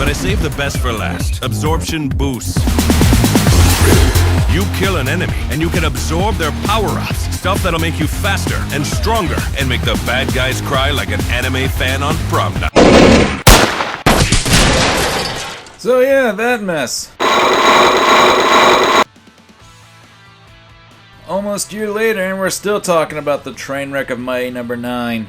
but I saved the best for last. Absorption boost. You kill an enemy, and you can absorb their power-ups. Stuff that'll make you faster and stronger, and make the bad guys cry like an anime fan on prom night. So yeah, that mess. Almost a year later, and we're still talking about the train wreck of Mighty Number 9.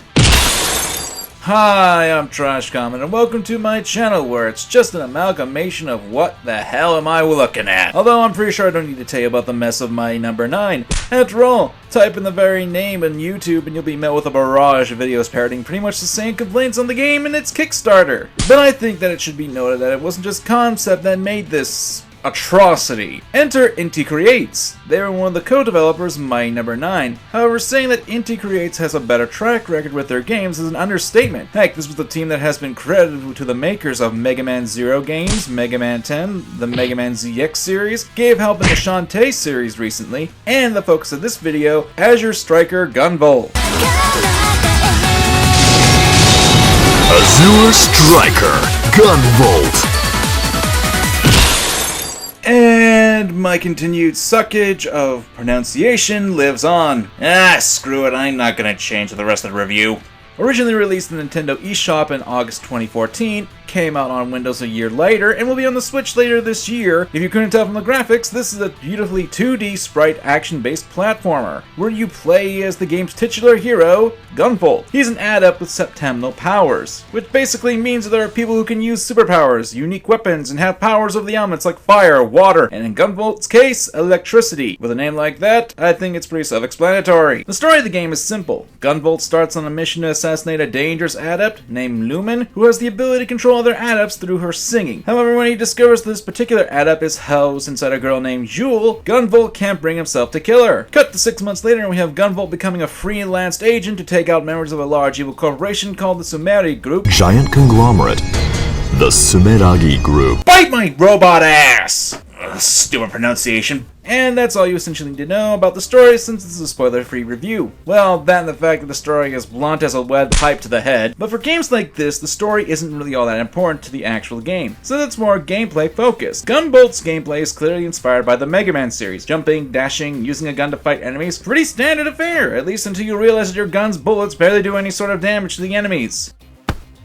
Hi, I'm TrashCommon, and welcome to my channel where it's just an amalgamation of what the hell am I looking at. Although I'm pretty sure I don't need to tell you about the mess of Mighty Number 9. After all, type in the very name in YouTube and you'll be met with a barrage of videos parodying pretty much the same complaints on the game and its Kickstarter. But I think that it should be noted that it wasn't just Concept that made this atrocity. Enter Inti Creates. They were one of the co-developers of Mighty Number 9. However, saying that Inti Creates has a better track record with their games is an understatement. Heck, this was the team that has been credited to the makers of Mega Man Zero games, Mega Man 10, the Mega Man ZX series, gave help in the Shantae series recently, and the focus of this video, Azure striker Gunvolt. Azure striker Gunvolt. And my continued suckage of pronunciation lives on. Screw it, I'm not gonna change the rest of the review. Originally released in the Nintendo eShop in August 2014, came out on Windows a year later, and will be on the Switch later this year. If you couldn't tell from the graphics, this is a beautifully 2D sprite action-based platformer, where you play as the game's titular hero, Gunvolt. He's an adept with septeminal powers, which basically means that there are people who can use superpowers, unique weapons, and have powers of the elements like fire, water, and in Gunvolt's case, electricity. With a name like that, I think it's pretty self-explanatory. The story of the game is simple. Gunvolt starts on a mission to assassinate a dangerous adept named Lumen, who has the ability to control other adepts through her singing. However, when he discovers that this particular adept is housed inside a girl named Jewel, Gunvolt can't bring himself to kill her. Cut to 6 months later and we have Gunvolt becoming a freelance agent to take out members of a large evil corporation called the Sumeri Group. Giant conglomerate. The Sumeragi Group. Bite my robot ass! Ugh, stupid pronunciation. And that's all you essentially need to know about the story since it's a spoiler-free review. Well, that and the fact that the story is blunt as a lead pipe to the head, but for games like this, the story isn't really all that important to the actual game, so it's more gameplay focused. Gunvolt's gameplay is clearly inspired by the Mega Man series. Jumping, dashing, using a gun to fight enemies, pretty standard affair, at least until you realize that your gun's bullets barely do any sort of damage to the enemies.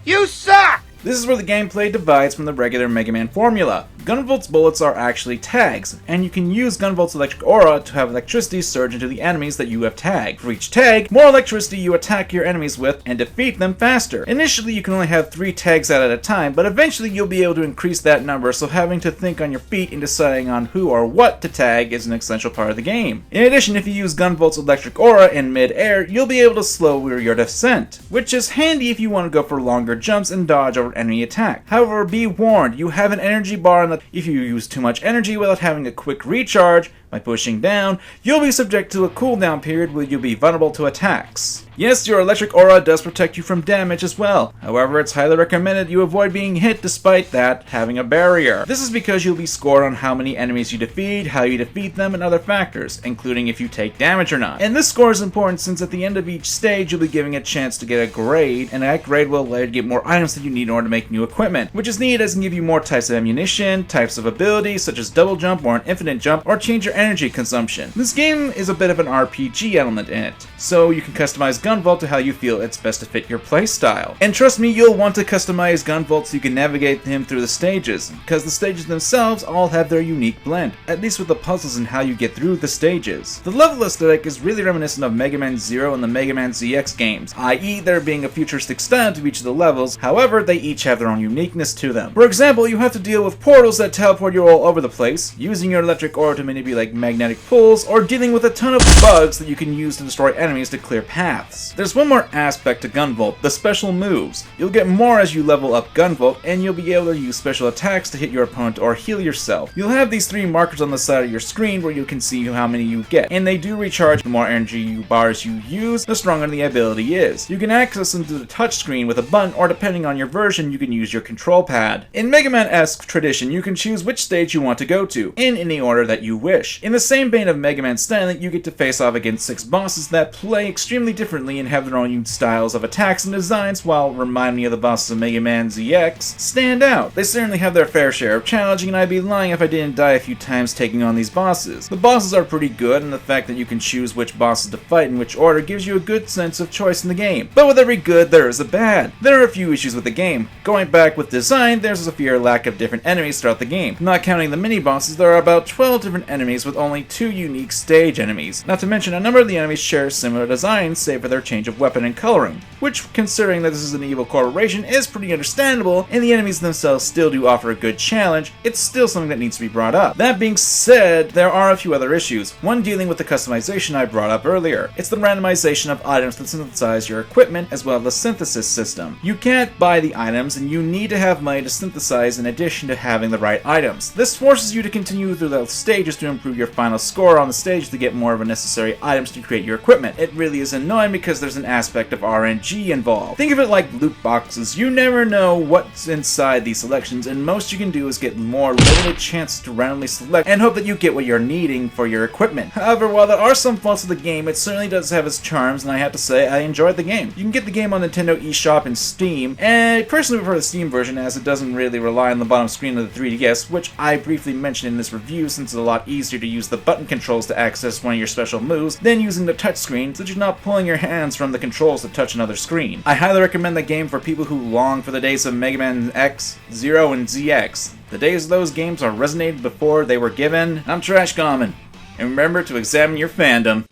You suck! This is where the gameplay divides from the regular Mega Man formula. Gunvolt's bullets are actually tags, and you can use Gunvolt's electric aura to have electricity surge into the enemies that you have tagged. For each tag, more electricity you attack your enemies with and defeat them faster. Initially you can only have 3 tags out at a time, but eventually you'll be able to increase that number, so having to think on your feet and deciding on who or what to tag is an essential part of the game. In addition, if you use Gunvolt's electric aura in mid-air, you'll be able to slow your descent, which is handy if you want to go for longer jumps and dodge over enemy attack. However, be warned, you have an energy bar that if you use too much energy without having a quick recharge by pushing down, you'll be subject to a cooldown period where you'll be vulnerable to attacks. Yes, your electric aura does protect you from damage as well. However, it's highly recommended you avoid being hit despite that having a barrier. This is because you'll be scored on how many enemies you defeat, how you defeat them, and other factors, including if you take damage or not. And this score is important since at the end of each stage you'll be given a chance to get a grade, and that grade will allow you to get more items that you need in order to make new equipment, which is neat as it can give you more types of ammunition, types of abilities such as double jump or an infinite jump, or change your energy consumption. This game is a bit of an RPG element in it, so you can customize Gunvolt to how you feel it's best to fit your playstyle. And trust me, you'll want to customize Gunvolt so you can navigate him through the stages, because the stages themselves all have their unique blend, at least with the puzzles and how you get through the stages. The level aesthetic is really reminiscent of Mega Man Zero and the Mega Man ZX games, i.e. there being a futuristic style to each of the levels, however they each have their own uniqueness to them. For example, you have to deal with portals that teleport you all over the place, using your electric aura to manipulate magnetic pulls, or dealing with a ton of bugs that you can use to destroy enemies to clear paths. There's one more aspect to Gunvolt, the special moves. You'll get more as you level up Gunvolt, and you'll be able to use special attacks to hit your opponent or heal yourself. You'll have these 3 markers on the side of your screen where you can see how many you get, and they do recharge. The more energy bars you use, the stronger the ability is. You can access them through the touchscreen with a button, or depending on your version, you can use your control pad. In Mega Man-esque tradition, you can choose which stage you want to go to, in any order that you wish. challenge. In the same vein of Mega Man styling, you get to face off against 6 bosses that play extremely differently and have their own unique styles of attacks and designs, while reminding me of the bosses of Mega Man ZX stand out. They certainly have their fair share of challenging, and I'd be lying if I didn't die a few times taking on these bosses. The bosses are pretty good, and the fact that you can choose which bosses to fight in which order gives you a good sense of choice in the game. But with every good, there is a bad. There are a few issues with the game. Going back with design, there's a severe lack of different enemies throughout the game. Not counting the mini-bosses, there are about 12 different enemies with only 2 unique stage enemies. Not to mention, a number of the enemies share similar designs, save for their change of weapon and coloring, which, considering that this is an evil corporation, is pretty understandable, and the enemies themselves still do offer a good challenge. It's still something that needs to be brought up. That being said, there are a few other issues, one dealing with the customization I brought up earlier. It's the randomization of items that synthesize your equipment, as well as the synthesis system. You can't buy the items, and you need to have money to synthesize in addition to having the right items. This forces you to continue through the stages to improve your final score on the stage to get more of the necessary items to create your equipment. It really is annoying because there's an aspect of RNG involved. Think of it like loot boxes. You never know what's inside these selections, and most you can do is get more limited chances to randomly select and hope that you get what you're needing for your equipment. However, while there are some faults of the game, it certainly does have its charms, and I have to say I enjoyed the game. You can get the game on Nintendo eShop and Steam, and I personally prefer the Steam version as it doesn't really rely on the bottom screen of the 3DS, which I briefly mentioned in this review since it's a lot easier to use the button controls to access one of your special moves than using the touchscreen, so you're not pulling your hands from the controls to touch another screen. I highly recommend the game for people who long for the days of Mega Man X, Zero, and ZX. The days of those games are resonated before they were given. I'm Trash Common, and remember to examine your fandom.